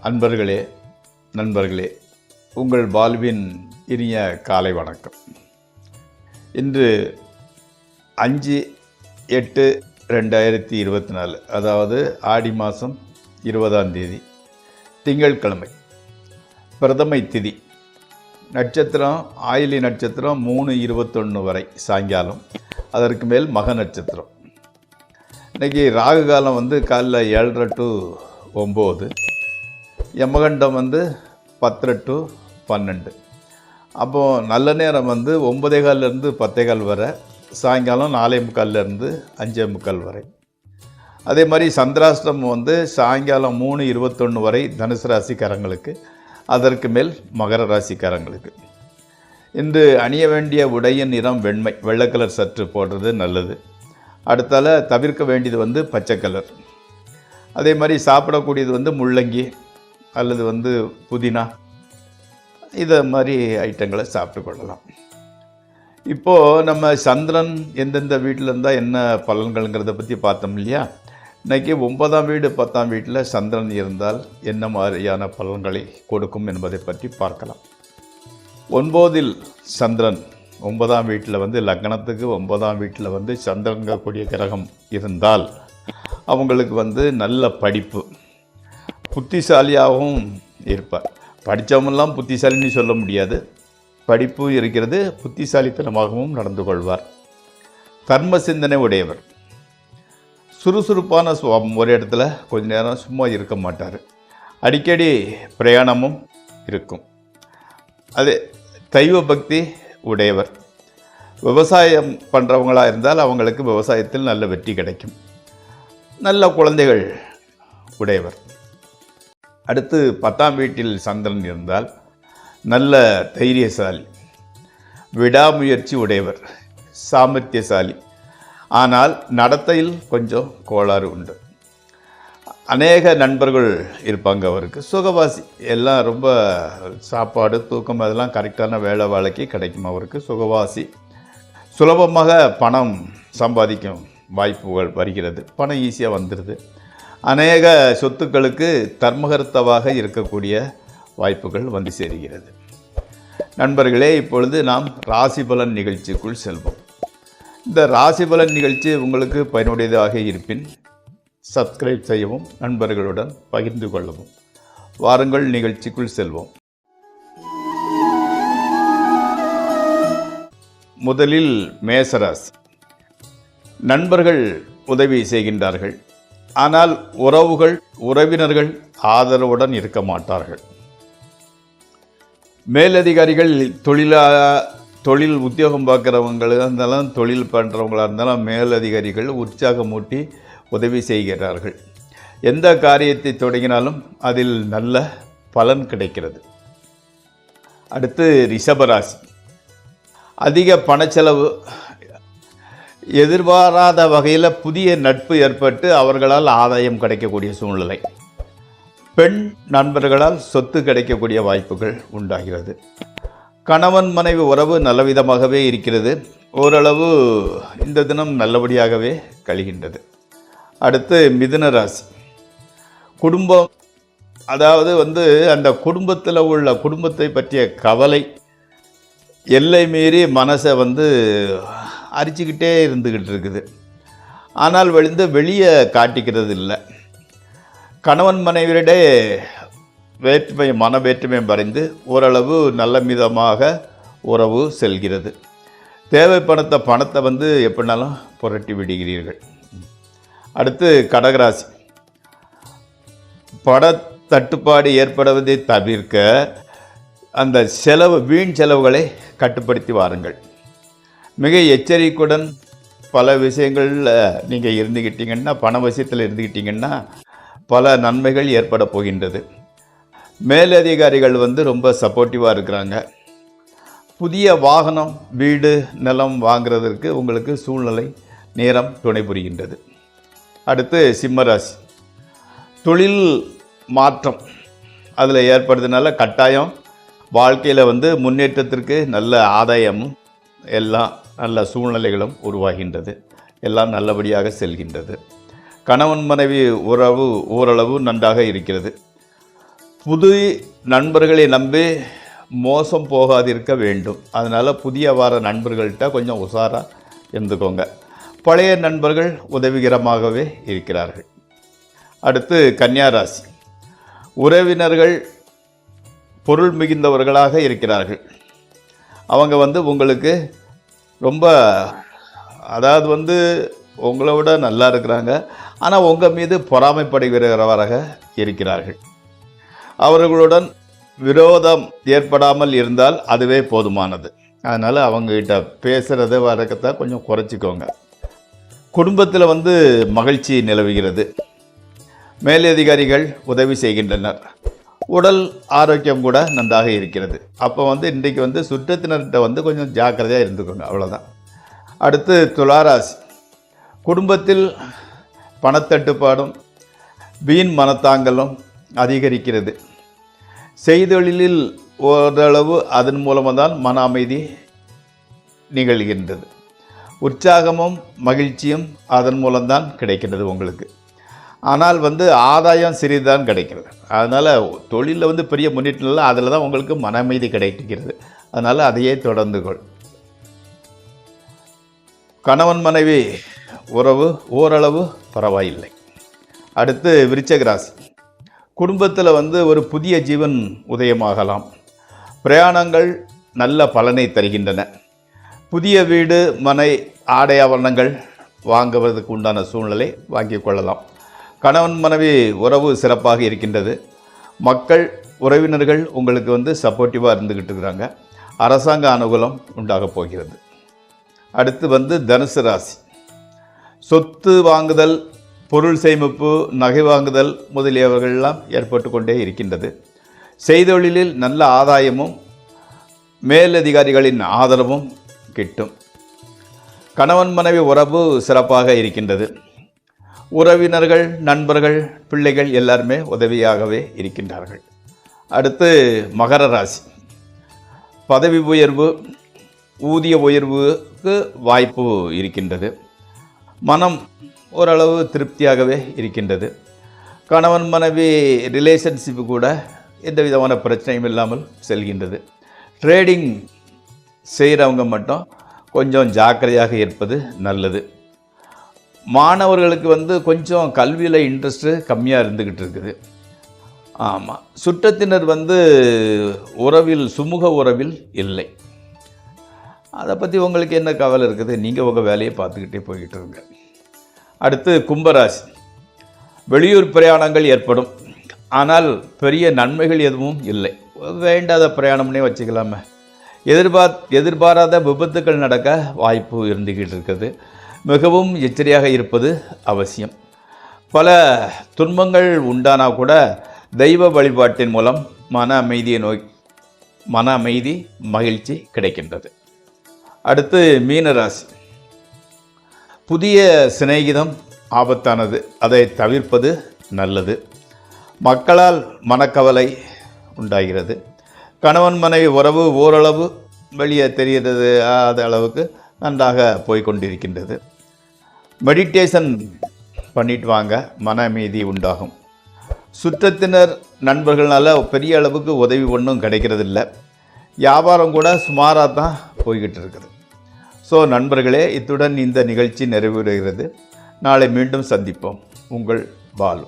அன்பர்களே, நண்பர்களே, உங்கள் வாழ்வின் இனிய காலை வணக்கம். இன்று 5/8/2024, அதாவது ஆடி மாதம் 20ஆம் தேதி, திங்கட்கிழமை, பிரதமை திதி. நட்சத்திரம் ஆயிலி நட்சத்திரம் 3:21 வரை சாயங்காலம். அதற்கு மேல் மக நட்சத்திரம். இன்றைக்கி ராகு காலம் காலைல 7:30 to 9, யமகண்டம் 10:30 to 12. அப்போது நல்ல நேரம் 9:15 10:15 வரை, சாயங்காலம் 4:45 5:45 வரை. அதே மாதிரி சந்திராஷ்டிரமம் சாயங்காலம் 3:21 வரை தனுசு ராசிக்காரங்களுக்கு, அதற்கு மேல் மகர ராசிக்காரங்களுக்கு. இன்று அணிய வேண்டிய உடையின் நிறம் வெண்மை, வெள்ளை கலர் சற்று போடுறது நல்லது. அடுத்தால தவிர்க்க வேண்டியது பச்சை கலர். அதே மாதிரி சாப்பிடக்கூடியது முள்ளங்கி அல்லது புதினா, இதை மாதிரி ஐட்டங்களை சாப்பிட்டு கொள்ளலாம். இப்போது நம்ம சந்திரன் எந்தெந்த வீட்டில் இருந்தால் என்ன பலன்கள்ங்கிறத பற்றி பார்த்தோம் இல்லையா? இன்றைக்கி 9ஆம் வீடு 10ஆம் வீட்டில் சந்திரன் இருந்தால் என்ன மாதிரியான பலன்களை கொடுக்கும் என்பதை பற்றி பார்க்கலாம். 9இல் சந்திரன் 9ஆம் வீட்டில் லக்னத்துக்கு 9ஆம் வீட்டில் சந்திரங்கக்கூடிய கிரகம் இருந்தால் அவங்களுக்கு நல்ல படிப்பு, புத்திசாலியாகவும் இருப்பார். படித்தவங்கெல்லாம் புத்திசாலின்னு சொல்ல முடியாது, படிப்பு இருக்கிறது, புத்திசாலித்தனமாகவும் நடந்து கொள்வார். கர்ம சிந்தனை உடையவர், சுறுசுறுப்பான சுவாபம், ஒரு இடத்துல கொஞ்ச நேரம் சும்மா இருக்க மாட்டார். அடிக்கடி பிரயாணமும் இருக்கும். அது தெய்வ பக்தி உடையவர். விவசாயம் பண்ணுறவங்களாக இருந்தால் அவங்களுக்கு விவசாயத்தில் நல்ல வெற்றி கிடைக்கும். நல்ல குழந்தைகள் உடையவர். அடுத்து 10ஆம் வீட்டில் சந்திரன் இருந்தால் நல்ல தைரியசாலி, விடாமுயற்சி உடையவர், சாமர்த்தியசாலி. ஆனால் நடத்தையில் கொஞ்சம் கோளாறு உண்டு. அநேக நண்பர்கள் இருப்பாங்க அவருக்கு. சுகவாசி, எல்லாம் ரொம்ப சாப்பாடு தூக்கம் அதெல்லாம் கரெக்டான வேலை வேலைக்கு கிடைக்கும் அவருக்கு. சுகவாசி, சுலபமாக பணம் சம்பாதிக்கும் வாய்ப்புகள் வருகிறது. பணம் ஈஸியாக வந்துடுது. அநேக சொத்துக்களுக்கு தர்மகர்த்தவாக இருக்கக்கூடிய வாய்ப்புகள் வந்து சேருகிறது. நண்பர்களே, இப்பொழுது நாம் ராசிபலன் நிகழ்ச்சிக்குள் செல்வோம். இந்த ராசிபலன் நிகழ்ச்சி உங்களுக்கு பயனுடையதாக இருப்பின் சப்ஸ்கிரைப் செய்யவும், நண்பர்களுடன் பகிர்ந்து கொள்ளவும். வாருங்கள், நிகழ்ச்சிக்குள் செல்வோம். முதலில் மேசராசி. நண்பர்கள் உதவி செய்கின்றார்கள், ஆனால் உறவினர்கள் ஆதரவுடன் இருக்க மாட்டார்கள். மேலதிகாரிகள் தொழில் உத்தியோகம் பார்க்குறவங்களாக இருந்தாலும், தொழில் பண்ணுறவங்களாக இருந்தாலும் மேலதிகாரிகள் உற்சாகமூட்டி உதவி செய்கிறார்கள். எந்த காரியத்தை தொடங்கினாலும் அதில் நல்ல பலன் கிடைக்கிறது. அடுத்து ரிஷபராசி. அதிக பணச்செலவு, எதிர்பாராத வகையில் புதிய நட்பு ஏற்பட்டு அவர்களால் ஆதாயம் கிடைக்கக்கூடிய சூழ்நிலை. பெண் நண்பர்களால் சொத்து கிடைக்கக்கூடிய வாய்ப்புகள் உண்டாகிறது. கணவன் மனைவி உறவு நல்லவிதமாகவே இருக்கிறது. ஓரளவு இந்த தினம் நல்லபடியாகவே கழிகின்றது. அடுத்து மிதுன ராசி. குடும்பம், அதாவது அந்த குடும்பத்தில் உள்ள குடும்பத்தை பற்றிய கவலை எல்லை மீறி மனசை அரிச்சுக்கிட்டே இருந்துக்கிட்டு இருக்குது. ஆனால் வெளியே காட்டிக்கிறது இல்லை. கணவன் மனைவியிடையே வேற்றுமை, மன வேற்றுமை மறைந்து ஓரளவு நல்ல மிதமாக உறவு செல்கிறது. தேவைப்பட்ட பணத்தை எப்படினாலும் புரட்டி விடுகிறீர்கள். அடுத்து கடகராசி. பண தட்டுப்பாடு ஏற்படுவதை தவிர்க்க அந்த வீண் செலவுகளை கட்டுப்படுத்தி வாருங்கள். மிக எச்சரிக்கையுடன் பல விஷயங்களில் நீங்கள் இருந்துக்கிட்டீங்கன்னா, பண விஷயத்தில் இருந்துக்கிட்டீங்கன்னா பல நன்மைகள் ஏற்பட போகின்றது. மேலதிகாரிகள் ரொம்ப சப்போர்ட்டிவாக இருக்கிறாங்க. புதிய வாகனம், வீடு, நிலம் வாங்குறதற்கு உங்களுக்கு சூழ்நிலை, நேரம் துணை புரிகின்றது. அடுத்து சிம்மராசி. தொழில் மாற்றம் அதில் ஏற்படுறதுனால கட்டாயம் வாழ்க்கையில் முன்னேற்றத்திற்கு நல்ல ஆதாயமும் எல்லாம் நல்ல சூழ்நிலைகளும் உருவாகின்றது. எல்லாம் நல்லபடியாக செல்கின்றது. கணவன் மனைவி உறவு ஓரளவு நன்றாக இருக்கிறது. புது நண்பர்களை நம்பி மோசம் போகாதிருக்க வேண்டும். அதனால் புதிய வார நண்பர்கள்ட்ட கொஞ்சம் உஷாராக இருந்துக்கோங்க. பழைய நண்பர்கள் உதவிகரமாகவே இருக்கிறார்கள். அடுத்து கன்னியா ராசி. உறவினர்கள் பொருள் மிகுந்தவர்களாக இருக்கிறார்கள். அவங்க உங்களுக்கு ரொம்ப, அதாவது உங்களை விட நல்லா இருக்கிறாங்க. ஆனால் உங்கள் மீது பொறாமைப்படுகிறவராக இருக்கிறார்கள். அவர்களுடன் விரோதம் ஏற்படாமல் இருந்தால் அதுவே போதுமானது. அதனால் அவங்ககிட்ட பேசுகிறத வரக்கத்தான் கொஞ்சம் குறைச்சிக்கோங்க. குடும்பத்தில் மகிழ்ச்சி நிலவுகிறது. மேலதிகாரிகள் உதவி செய்கின்றனர். உடல் ஆரோக்கியம் கூட நன்றாக இருக்கிறது. அப்போ இன்றைக்கு சுற்றத்தினர்கிட்ட கொஞ்சம் ஜாக்கிரதையாக இருந்துக்கோங்க, அவ்வளோதான். அடுத்து துளாராசி. குடும்பத்தில் பணத்தட்டுப்பாடும் வீண் மனத்தாங்கலும் அதிகரிக்கிறது. செய்தொழிலில் ஓரளவு அதன் மூலமாக தான் மன அமைதி நிகழ்கின்றது. உற்சாகமும் மகிழ்ச்சியும் அதன் மூலம்தான் கிடைக்கின்றது உங்களுக்கு. ஆனால் ஆதாயம் சிறிதுதான் கிடைக்கிறது. அதனால் தொழிலில் பெரிய முன்னேற்றம் இல்லை, அதில் தான் உங்களுக்கு மன அமைதி கிடைக்கிறது. அதனால் அதையே தொடர்ந்து கொள். கணவன் மனைவி உறவு ஓரளவு பரவாயில்லை. அடுத்து விருச்சிக ராசி. குடும்பத்தில் ஒரு புதிய ஜீவன் உதயமாகலாம். பிரயாணங்கள் நல்ல பலனை தருகின்றன. புதிய வீடு, மனை, ஆடை ஆபரணங்கள் வாங்குவதற்கு உண்டான சூழ்நிலை வாங்கிக் கொள்ளலாம். கணவன் மனைவி உறவு சிறப்பாக இருக்கின்றது. மக்கள் உறவினர்கள் உங்களுக்கு சப்போர்ட்டிவாக இருந்துக்கிட்டு இருக்கிறாங்க. அரசாங்க அனுகூலம் உண்டாகப் போகிறது. அடுத்து தனுசு ராசி. சொத்து வாங்குதல், பொருள் சேமிப்பு, நகை வாங்குதல் முதலியவர்களெல்லாம் ஏற்பட்டு கொண்டே இருக்கின்றது. செய்தொழிலில் நல்ல ஆதாயமும் மேலதிகாரிகளின் ஆதரவும் கிட்டும். கணவன் மனைவி உறவு சிறப்பாக இருக்கின்றது. உறவினர்கள், நண்பர்கள், பிள்ளைகள் எல்லாருமே உதவியாகவே இருக்கின்றார்கள். அடுத்து மகர ராசி. பதவி உயர்வு, ஊதிய உயர்வுக்கு வாய்ப்பு இருக்கின்றது. மனம் ஓரளவு திருப்தியாகவே இருக்கின்றது. கணவன் மனைவி ரிலேஷன்ஷிப்பு கூட எந்த விதமான பிரச்சனையும் இல்லாமல் செல்கின்றது. ட்ரேடிங் செய்கிறவங்க மட்டும் கொஞ்சம் ஜாக்கிரதையாக இருப்பது நல்லது. மாணவர்களுக்கு கொஞ்சம் கல்வியில் இன்ட்ரெஸ்ட்டு கம்மியாக இருந்துக்கிட்டு இருக்குது. ஆமாம், சுற்றத்தினர் உறவில், சுமூக உறவில் இல்லை. அதை பற்றி உங்களுக்கு என்ன கவலை இருக்குது? நீங்கள் உங்கள் வேலையை பார்த்துக்கிட்டே போய்கிட்டு இருங்க. அடுத்து கும்பராசி. வெளியூர் பிரயாணங்கள் ஏற்படும். ஆனால் பெரிய நன்மைகள் எதுவும் இல்லை. வேண்டாத பிரயாணம்னே வச்சுக்கலாமே. எதிர்பாராத விபத்துக்கள் நடக்க வாய்ப்பு இருந்துக்கிட்டு இருக்குது. மிகவும் எச்சரிக்கையாக இருப்பது அவசியம். பல துன்பங்கள் உண்டானால் கூட தெய்வ வழிபாட்டின் மூலம் மன அமைதி, மகிழ்ச்சி கிடைக்கின்றது. அடுத்து மீனராசி. புதிய சிநேகிதம் ஆபத்தானது, அதை தவிர்ப்பது நல்லது. மக்களால் மனக்கவலை உண்டாகிறது. கணவன் மனைவி உறவு ஓரளவு வெளியே தெரிகிறது, அது அளவுக்கு நன்றாக போய்கொண்டிருக்கின்றது. மெடிடேஷன் பண்ணிட்டு வாங்க, மன அமைதி உண்டாகும். சுற்றத்தினர், நண்பர்களால் பெரிய அளவுக்கு உதவி ஒன்றும் கிடைக்கிறதில்ல. வியாபாரம் கூட சுமாராக தான் போய்கிட்டு இருக்குது. ஸோ நண்பர்களே, இத்துடன் இந்த நிகழ்ச்சி நிறைவேறுகிறது. நாளை மீண்டும் சந்திப்போம். உங்கள் பாலு.